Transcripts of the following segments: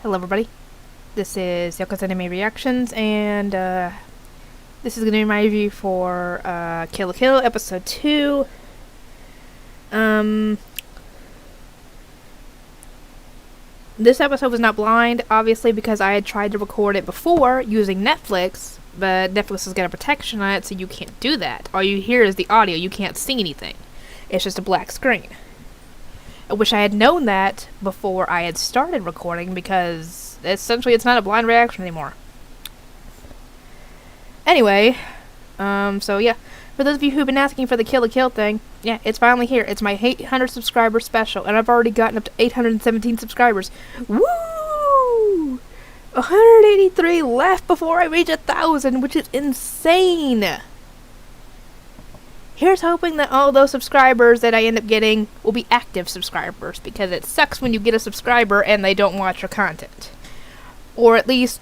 Hello everybody, this is Yoko's Anime Reactions, and this is going to be my review for Kill la Kill Episode 2. This episode was not blind, obviously, because I had tried to record it before using Netflix, but Netflix has got a protection on it, so you can't do that. All you hear is the audio, you can't see anything. It's just a black screen. I wish I had known that before I had started recording, because essentially it's not a blind reaction anymore. Anyway, so yeah, for those of you who've been asking for the Kill la Kill thing, yeah, it's finally here. It's my 800 subscriber special, and I've already gotten up to 817 subscribers. Woo! 183 left before I reach 1,000, which is insane! Here's hoping that all those subscribers that I end up getting will be active subscribers, because it sucks when you get a subscriber and they don't watch your content. Or at least,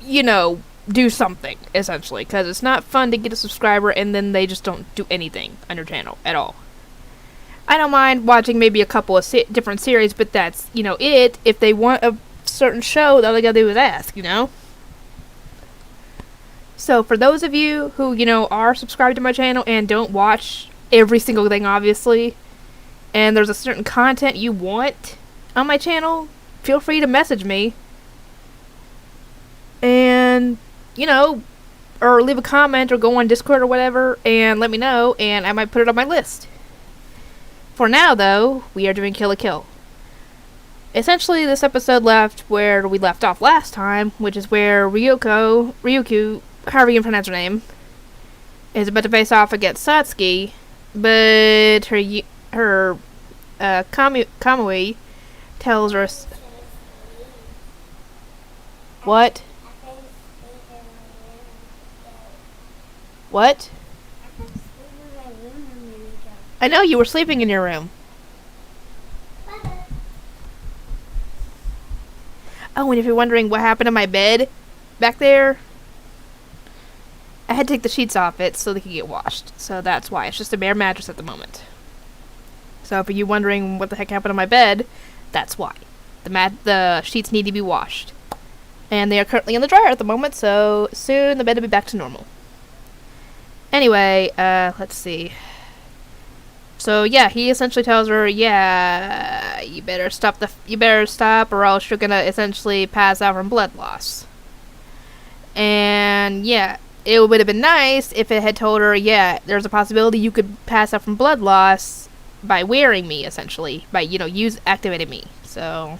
you know, do something, essentially, because it's not fun to get a subscriber and then they just don't do anything on your channel at all. I don't mind watching maybe a couple of different series, but that's, you know, it. If they want a certain show, all they gotta do is ask, you know? So for those of you who, you know, are subscribed to my channel and don't watch every single thing, obviously, and there's a certain content you want on my channel, feel free to message me. And, you know, or leave a comment or go on Discord or whatever and let me know, and I might put it on my list. For now, though, we are doing Kill la Kill. Essentially, this episode left where we left off last time, which is where Ryuko, however you pronounce her name, is about to face off against Satsuki, but her Kamui tells her... What? What? I know, you were sleeping in your room. Oh, and if you're wondering what happened to my bed back there, I had to take the sheets off it so they could get washed. So that's why. It's just a bare mattress at the moment. So for you wondering what the heck happened to my bed, that's why. The sheets need to be washed. And they are currently in the dryer at the moment, so soon the bed will be back to normal. Anyway, let's see. So yeah, he essentially tells her, yeah, you better stop or else you're gonna essentially pass out from blood loss. And yeah, it would have been nice if it had told her, yeah, there's a possibility you could pass out from blood loss by wearing me, essentially. By, you know, activating me. So,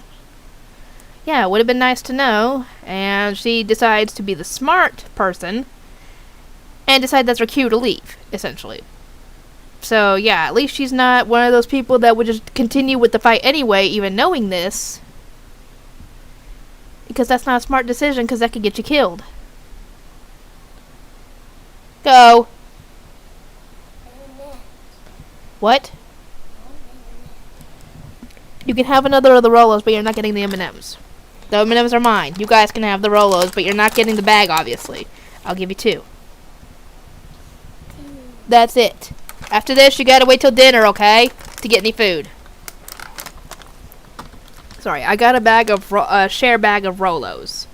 yeah, it would have been nice to know. And she decides to be the smart person and decide that's her cue to leave, essentially. So, yeah, at least she's not one of those people that would just continue with the fight anyway, even knowing this. Because that's not a smart decision, because that could get you killed. Go. What? You can have another of the Rolos, but you're not getting the M&Ms. The M&Ms are mine. You guys can have the Rolos, but you're not getting the bag, obviously. I'll give you 2. That's it. After this, you gotta wait till dinner, okay? To get any food. Sorry, I got a share bag of Rolos.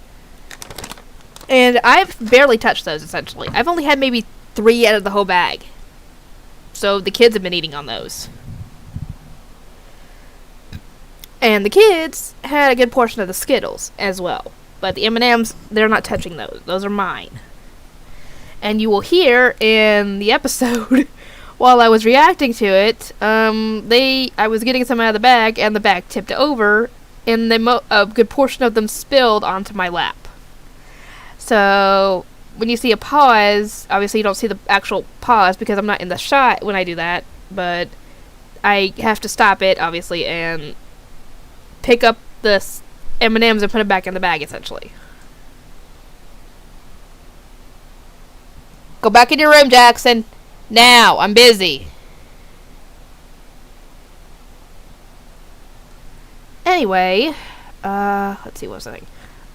And I've barely touched those, essentially. I've only had maybe 3 out of the whole bag. So the kids have been eating on those. And the kids had a good portion of the Skittles as well. But the M&Ms, they're not touching those. Those are mine. And you will hear in the episode, while I was reacting to it, I was getting some out of the bag, and the bag tipped over, and a good portion of them spilled onto my lap. So, when you see a pause, obviously you don't see the actual pause, because I'm not in the shot when I do that, but I have to stop it, obviously, and pick up the M&Ms and put them back in the bag, essentially. Go back in your room, Jackson. Now, I'm busy. Anyway, let's see, what was I saying?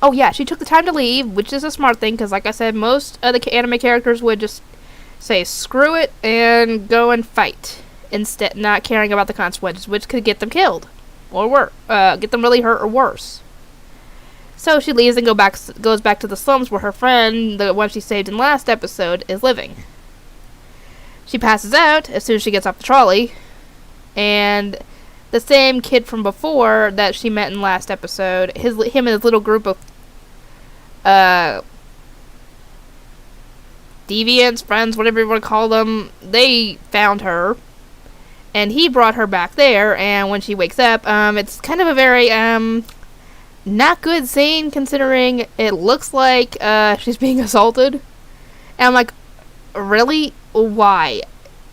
Oh yeah, she took the time to leave, which is a smart thing, because like I said, most of the anime characters would just say screw it and go and fight, instead not caring about the consequences, which could get them killed. Or get them really hurt or worse. So she leaves and goes back to the slums where her friend, the one she saved in last episode, is living. She passes out as soon as she gets off the trolley, and the same kid from before that she met in last episode, him and his little group of deviants, friends, whatever you want to call them, they found her, and he brought her back there. And when she wakes up, it's kind of a very not good scene, considering it looks like she's being assaulted. And I'm like, really? Why?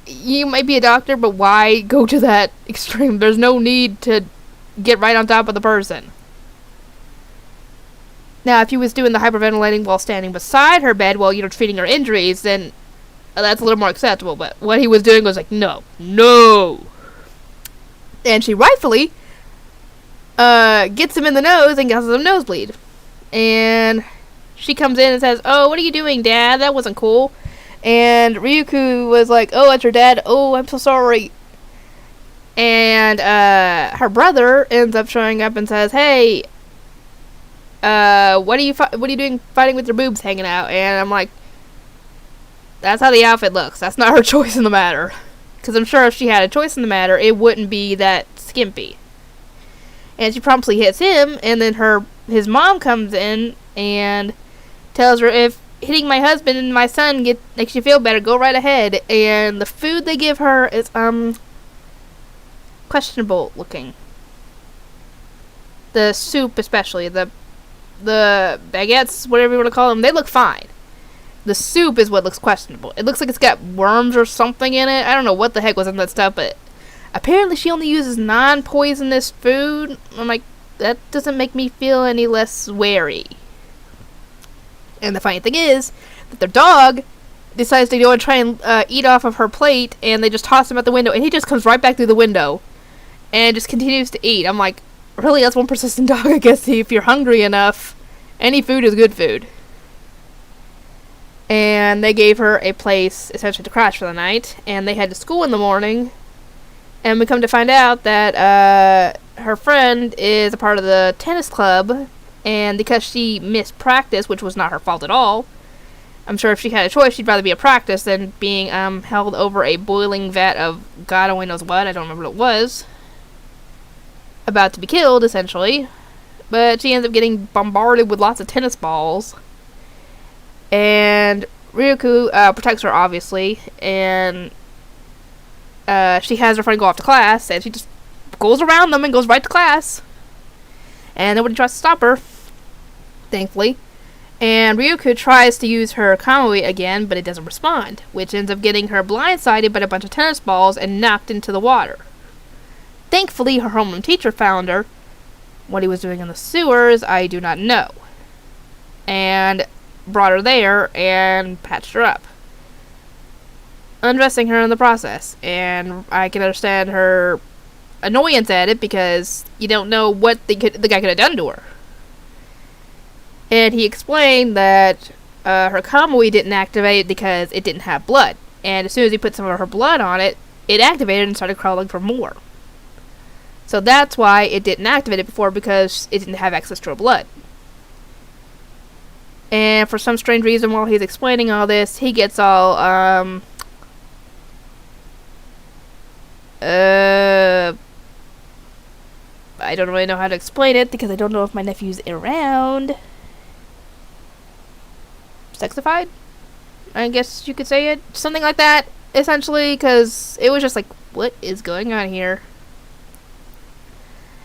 You might be a doctor, but why go to that extreme? There's no need to get right on top of the person. Now, if he was doing the hyperventilating while standing beside her bed while, treating her injuries, then that's a little more acceptable. But what he was doing was like, no. And she rightfully gets him in the nose and causes him nosebleed. And she comes in and says, "Oh, what are you doing, Dad? That wasn't cool." And Ryuku was like, "Oh, that's your dad? Oh, I'm so sorry." And her brother ends up showing up and says, "Hey, what are you doing fighting with your boobs hanging out?" And I'm like, that's how the outfit looks. That's not her choice in the matter. Because I'm sure if she had a choice in the matter, it wouldn't be that skimpy. And she promptly hits him, and then his mom comes in and tells her, "If hitting my husband and my son makes you feel better, go right ahead." And the food they give her is questionable looking. The soup especially, the baguettes, whatever you want to call them, they look fine. The soup is what looks questionable. It looks like it's got worms or something in it. I don't know what the heck was in that stuff, but apparently she only uses non-poisonous food. I'm like, that doesn't make me feel any less wary. And the funny thing is that their dog decides to go and try and eat off of her plate, and they just toss him out the window, and he just comes right back through the window and just continues to eat. I'm like, really? That's one persistent dog, I guess. If you're hungry enough, any food is good food. And they gave her a place, essentially, to crash for the night, and they head to school in the morning, and we come to find out that her friend is a part of the tennis club, and because she missed practice, which was not her fault at all, I'm sure if she had a choice, she'd rather be at practice than being held over a boiling vat of God only knows what. I don't remember what it was. About to be killed, essentially. But she ends up getting bombarded with lots of tennis balls. And Ryuku protects her, obviously. And she has her friend go off to class, and she just goes around them and goes right to class. And nobody tries to stop her, thankfully. And Ryuku tries to use her Kamui again, but it doesn't respond, which ends up getting her blindsided by a bunch of tennis balls and knocked into the water. Thankfully, her homeroom teacher found her. What he was doing in the sewers, I do not know. And brought her there and patched her up, undressing her in the process. And I can understand her annoyance at it, because you don't know what the guy could have done to her. And he explained that her Kamui didn't activate because it didn't have blood. And as soon as he put some of her blood on it, it activated and started crawling for more. So that's why it didn't activate it before, because it didn't have access to her blood. And for some strange reason, while he's explaining all this, he gets all, I don't really know how to explain it, because I don't know if my nephew's around. Sexified? I guess you could say it. Something like that, essentially, because it was just like, what is going on here?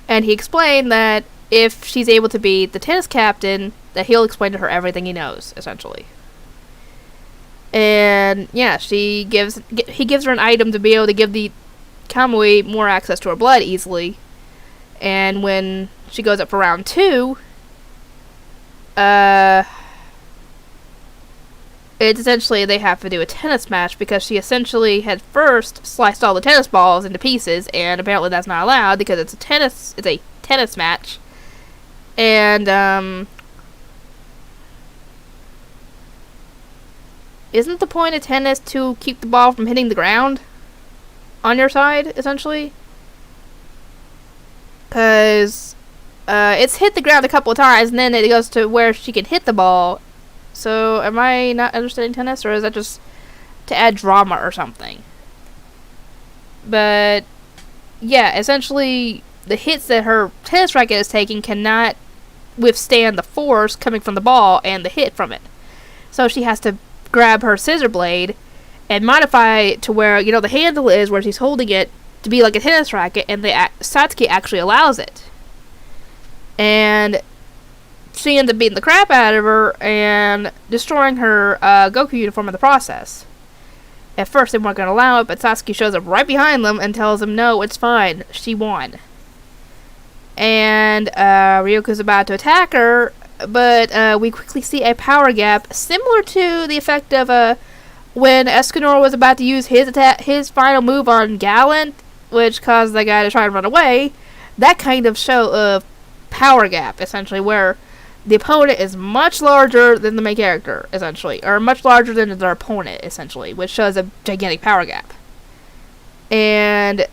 And he explained that if she's able to be the tennis captain, that he'll explain to her everything he knows, essentially. And yeah, he gives her an item to be able to give the Kamui more access to her blood easily. And when she goes up for round 2, it's essentially they have to do a tennis match, because she essentially had first sliced all the tennis balls into pieces, and apparently that's not allowed because it's a tennis match. And isn't the point of tennis to keep the ball from hitting the ground on your side, essentially? Because it's hit the ground a couple of times, and then it goes to where she can hit the ball. So, am I not understanding tennis, or is that just to add drama or something? But, yeah, essentially, the hits that her tennis racket is taking cannot withstand the force coming from the ball and the hit from it. So she has to grab her scissor blade and modify it to where, the handle is where she's holding it to be like a tennis racket, and the Satsuki actually allows it. And she ends up beating the crap out of her and destroying her Goku uniform in the process. At first they weren't going to allow it, but Satsuki shows up right behind them and tells them, no, it's fine, she won. And Ryoko's about to attack her, but we quickly see a power gap similar to the effect of when Escanor was about to use his final move on Gallant, which caused the guy to try and run away. That kind of show of power gap, essentially, where the opponent is much larger than the main character, essentially, or much larger than their opponent, essentially, which shows a gigantic power gap. And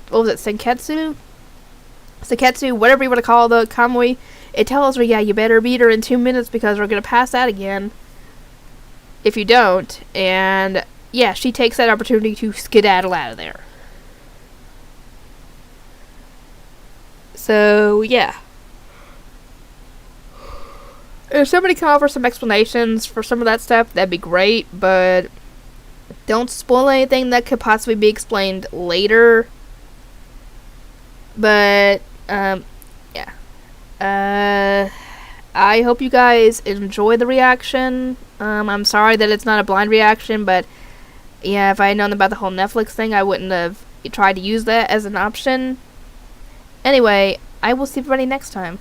what was it, Senketsu? Seketsu, whatever you want to call the Kamui, it tells her, yeah, you better beat her in 2 minutes because we're going to pass out again if you don't. And, yeah, she takes that opportunity to skedaddle out of there. So, yeah. If somebody can offer some explanations for some of that stuff, that'd be great, but don't spoil anything that could possibly be explained later. But, yeah. I hope you guys enjoy the reaction. I'm sorry that it's not a blind reaction, but, yeah, if I had known about the whole Netflix thing, I wouldn't have tried to use that as an option. Anyway, I will see everybody next time.